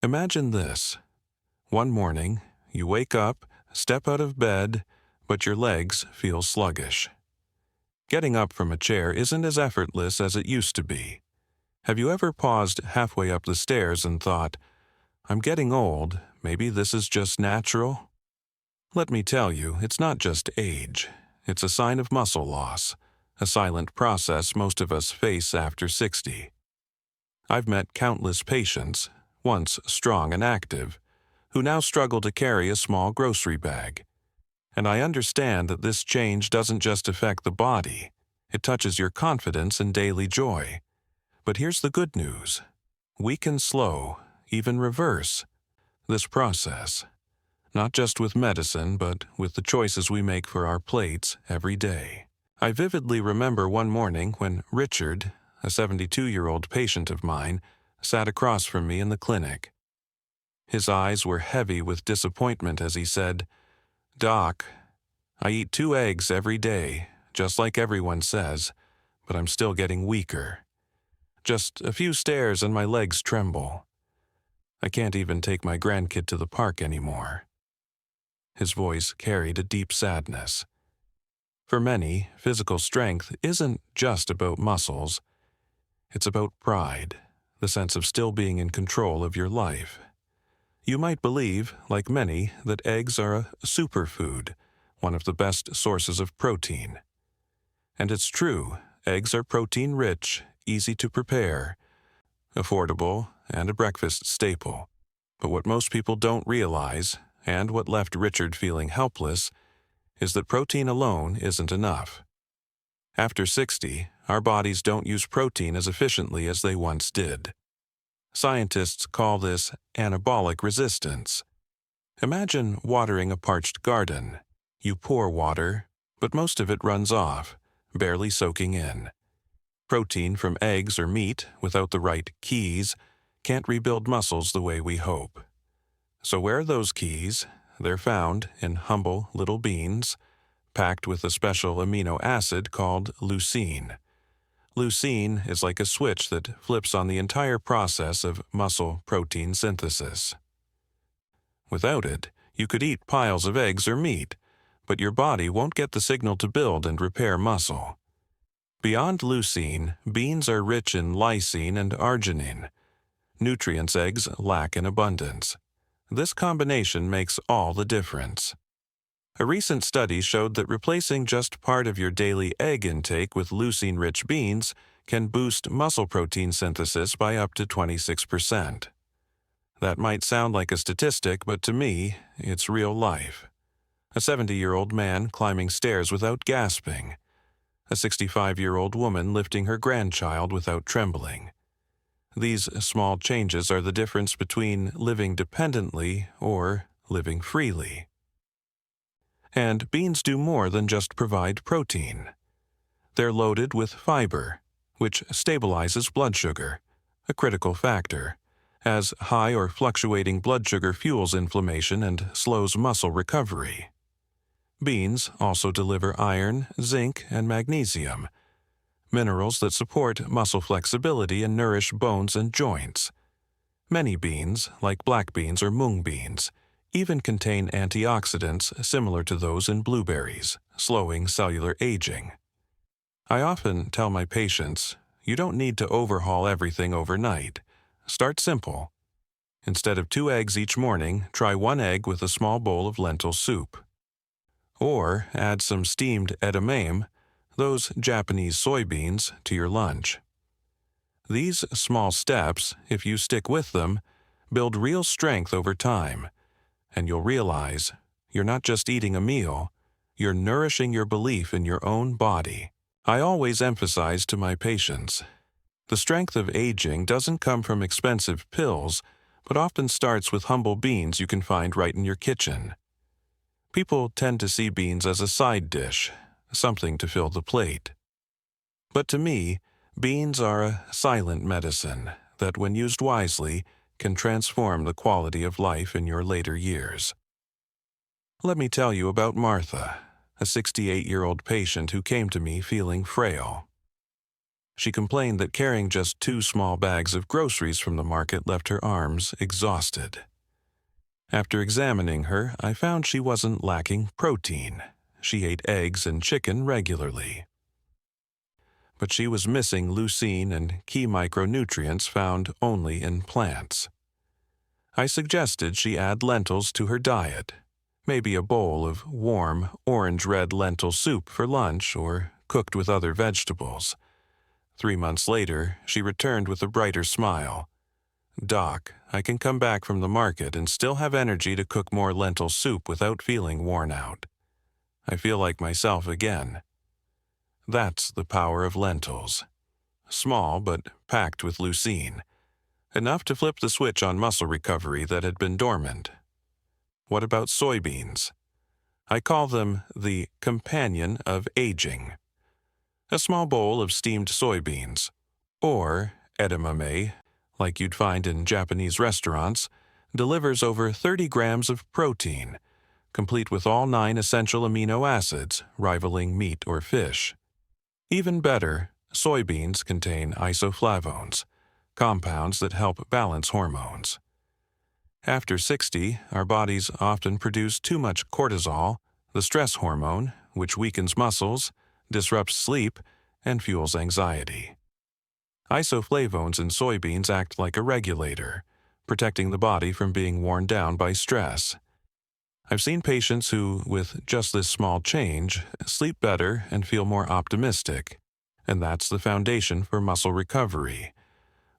Imagine this. One morning, you wake up, step out of bed, but your legs feel sluggish. Getting up from a chair isn't as effortless as it used to be. Have you ever paused halfway up the stairs and thought, "I'm getting old, maybe this is just natural"? Let me tell you, it's not just age. It's a sign of muscle loss, a silent process most of us face after 60. I've met countless patients, once strong and active, who now struggle to carry a small grocery bag. And I understand that this change doesn't just affect the body, it touches your confidence and daily joy. But here's the good news. We can slow, even reverse, this process. Not just with medicine, but with the choices we make for our plates every day. I vividly remember one morning when Richard, a 72-year-old patient of mine, sat across from me in the clinic. His eyes were heavy with disappointment as he said, "Doc, I eat 2 eggs every day, just like everyone says, but I'm still getting weaker. Just a few stairs and my legs tremble. I can't even take my grandkid to the park anymore." His voice carried a deep sadness. For many, physical strength isn't just about muscles. It's about pride, the sense of still being in control of your life. You might believe, like many, that eggs are a superfood, one of the best sources of protein. And it's true, eggs are protein-rich, easy to prepare, affordable, and a breakfast staple. But what most people don't realize, and what left Richard feeling helpless, is that protein alone isn't enough. After 60, our bodies don't use protein as efficiently as they once did. Scientists call this anabolic resistance. Imagine watering a parched garden. You pour water, but most of it runs off, barely soaking in. Protein from eggs or meat, without the right keys, can't rebuild muscles the way we hope. So where are those keys? They're found in humble little beans, packed with a special amino acid called leucine. Leucine is like a switch that flips on the entire process of muscle protein synthesis. Without it, you could eat piles of eggs or meat, but your body won't get the signal to build and repair muscle. Beyond leucine, beans are rich in lysine and arginine, nutrients eggs lack in abundance. This combination makes all the difference. A recent study showed that replacing just part of your daily egg intake with leucine-rich beans can boost muscle protein synthesis by up to 26%. That might sound like a statistic, but to me, it's real life. A 70-year-old man climbing stairs without gasping. A 65-year-old woman lifting her grandchild without trembling. These small changes are the difference between living dependently or living freely. And beans do more than just provide protein. They're loaded with fiber, which stabilizes blood sugar, a critical factor, as high or fluctuating blood sugar fuels inflammation and slows muscle recovery. Beans also deliver iron, zinc, and magnesium, minerals that support muscle flexibility and nourish bones and joints. Many beans, like black beans or mung beans, even contain antioxidants similar to those in blueberries, slowing cellular aging. I often tell my patients, you don't need to overhaul everything overnight. Start simple. Instead of 2 eggs each morning, try 1 egg with a small bowl of lentil soup. Or add some steamed edamame, those Japanese soybeans, to your lunch. These small steps, if you stick with them, build real strength over time, and you'll realize you're not just eating a meal, you're nourishing your belief in your own body. I always emphasize to my patients, the strength of aging doesn't come from expensive pills, but often starts with humble beans you can find right in your kitchen. People tend to see beans as a side dish, something to fill the plate. But to me, beans are a silent medicine that, when used wisely, can transform the quality of life in your later years. Let me tell you about Martha, a 68-year-old patient who came to me feeling frail. She complained that carrying just 2 small bags of groceries from the market left her arms exhausted. After examining her, I found she wasn't lacking protein. She ate eggs and chicken regularly. But she was missing leucine and key micronutrients found only in plants. I suggested she add lentils to her diet, maybe a bowl of warm, orange-red lentil soup for lunch or cooked with other vegetables. 3 months later, she returned with a brighter smile. "Doc, I can come back from the market and still have energy to cook more lentil soup without feeling worn out. I feel like myself again." That's the power of lentils. Small but packed with leucine. Enough to flip the switch on muscle recovery that had been dormant. What about soybeans? I call them the companion of aging. A small bowl of steamed soybeans, or edamame, like you'd find in Japanese restaurants, delivers over 30 grams of protein, complete with all 9 essential amino acids, rivaling meat or fish. Even better, soybeans contain isoflavones, compounds that help balance hormones. After 60, our bodies often produce too much cortisol, the stress hormone, which weakens muscles, disrupts sleep, and fuels anxiety. Isoflavones in soybeans act like a regulator, protecting the body from being worn down by stress. I've seen patients who, with just this small change, sleep better and feel more optimistic, and that's the foundation for muscle recovery.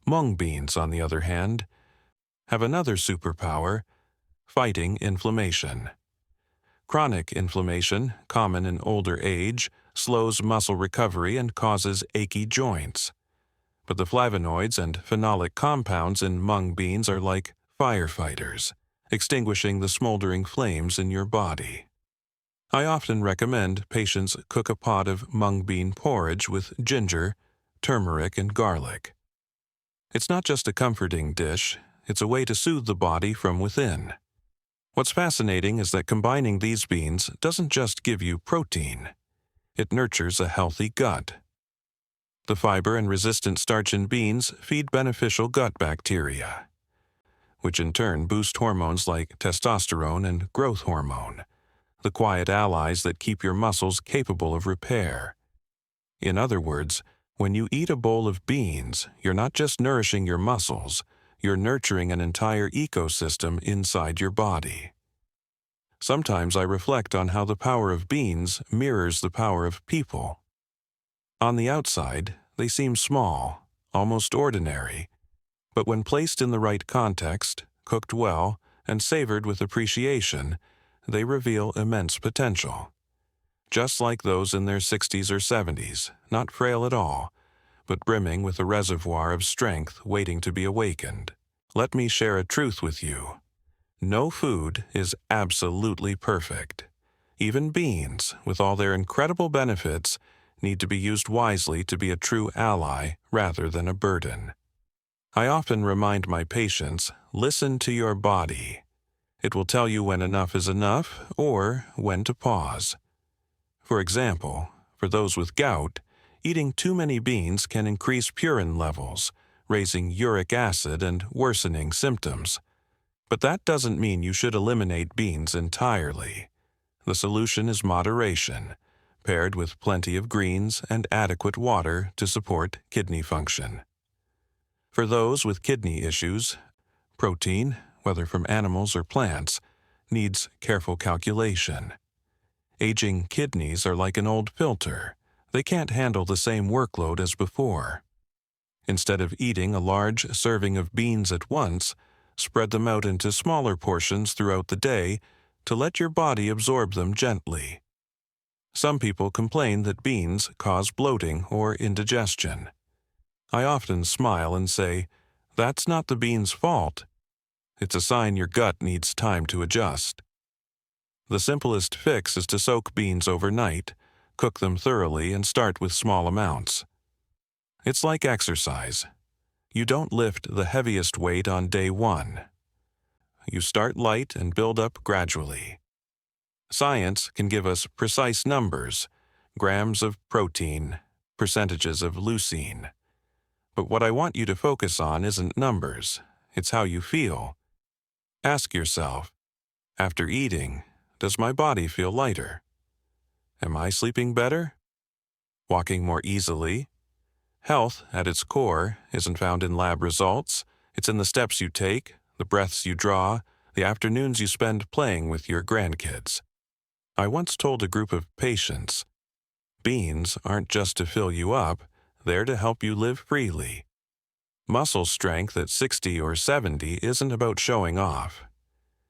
Mung beans, on the other hand, have another superpower: fighting inflammation. Chronic inflammation, common in older age, slows muscle recovery and causes achy joints. But the flavonoids and phenolic compounds in mung beans are like firefighters, extinguishing the smoldering flames in your body. I often recommend patients cook a pot of mung bean porridge with ginger, turmeric, and garlic. It's not just a comforting dish, it's a way to soothe the body from within. What's fascinating is that combining these beans doesn't just give you protein, it nurtures a healthy gut. The fiber and resistant starch in beans feed beneficial gut bacteria, which in turn boost hormones like testosterone and growth hormone, the quiet allies that keep your muscles capable of repair. In other words, when you eat a bowl of beans, you're not just nourishing your muscles, you're nurturing an entire ecosystem inside your body. Sometimes I reflect on how the power of beans mirrors the power of people. On the outside, they seem small, almost ordinary, but when placed in the right context, cooked well, and savored with appreciation, they reveal immense potential. Just like those in their 60s or 70s, not frail at all, but brimming with a reservoir of strength waiting to be awakened. Let me share a truth with you. No food is absolutely perfect. Even beans, with all their incredible benefits, need to be used wisely to be a true ally rather than a burden. I often remind my patients, listen to your body. It will tell you when enough is enough or when to pause. For example, for those with gout, eating too many beans can increase purine levels, raising uric acid and worsening symptoms. But that doesn't mean you should eliminate beans entirely. The solution is moderation, paired with plenty of greens and adequate water to support kidney function. For those with kidney issues, protein, whether from animals or plants, needs careful calculation. Aging kidneys are like an old filter. They can't handle the same workload as before. Instead of eating a large serving of beans at once, spread them out into smaller portions throughout the day to let your body absorb them gently. Some people complain that beans cause bloating or indigestion. I often smile and say, that's not the beans' fault. It's a sign your gut needs time to adjust. The simplest fix is to soak beans overnight, cook them thoroughly, and start with small amounts. It's like exercise. You don't lift the heaviest weight on day 1. You start light and build up gradually. Science can give us precise numbers, grams of protein, percentages of leucine. But what I want you to focus on isn't numbers, it's how you feel. Ask yourself, after eating, does my body feel lighter? Am I sleeping better? Walking more easily? Health, at its core, isn't found in lab results. It's in the steps you take, the breaths you draw, the afternoons you spend playing with your grandkids. I once told a group of patients, beans aren't just to fill you up, they're to help you live freely. Muscle strength at 60 or 70 isn't about showing off.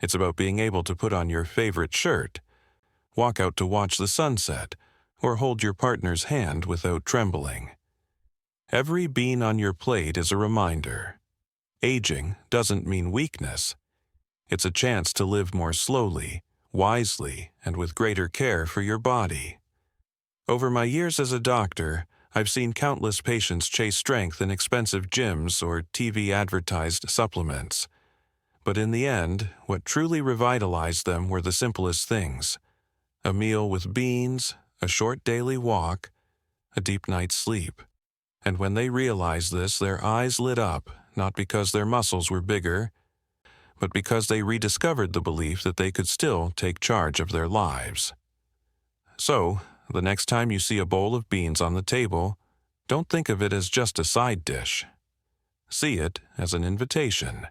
It's about being able to put on your favorite shirt, walk out to watch the sunset, or hold your partner's hand without trembling. Every bean on your plate is a reminder. Aging doesn't mean weakness. It's a chance to live more slowly, wisely, and with greater care for your body. Over my years as a doctor, I've seen countless patients chase strength in expensive gyms or TV-advertised supplements. But in the end, what truly revitalized them were the simplest things. A meal with beans, a short daily walk, a deep night's sleep. And when they realized this, their eyes lit up, not because their muscles were bigger, but because they rediscovered the belief that they could still take charge of their lives. So, the next time you see a bowl of beans on the table, don't think of it as just a side dish. See it as an invitation,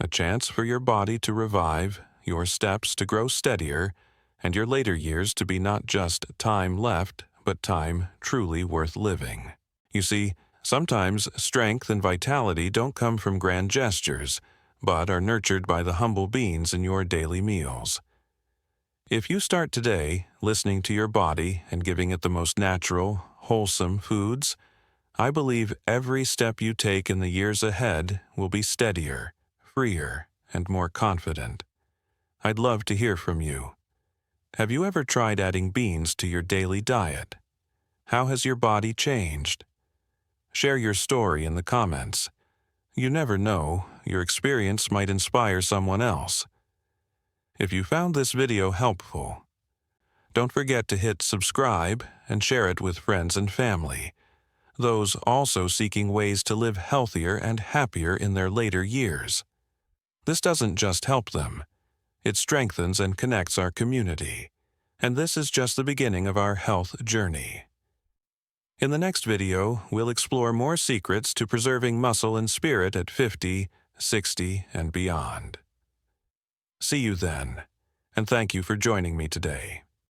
a chance for your body to revive, your steps to grow steadier, and your later years to be not just time left, but time truly worth living. You see, sometimes strength and vitality don't come from grand gestures, but are nurtured by the humble beans in your daily meals. If you start today listening to your body and giving it the most natural, wholesome foods, I believe every step you take in the years ahead will be steadier, freer, and more confident. I'd love to hear from you. Have you ever tried adding beans to your daily diet? How has your body changed? Share your story in the comments. You never know, your experience might inspire someone else. If you found this video helpful, don't forget to hit subscribe and share it with friends and family, those also seeking ways to live healthier and happier in their later years. This doesn't just help them, it strengthens and connects our community, and this is just the beginning of our health journey. In the next video, we'll explore more secrets to preserving muscle and spirit at 50, 60, and beyond. See you then, and thank you for joining me today.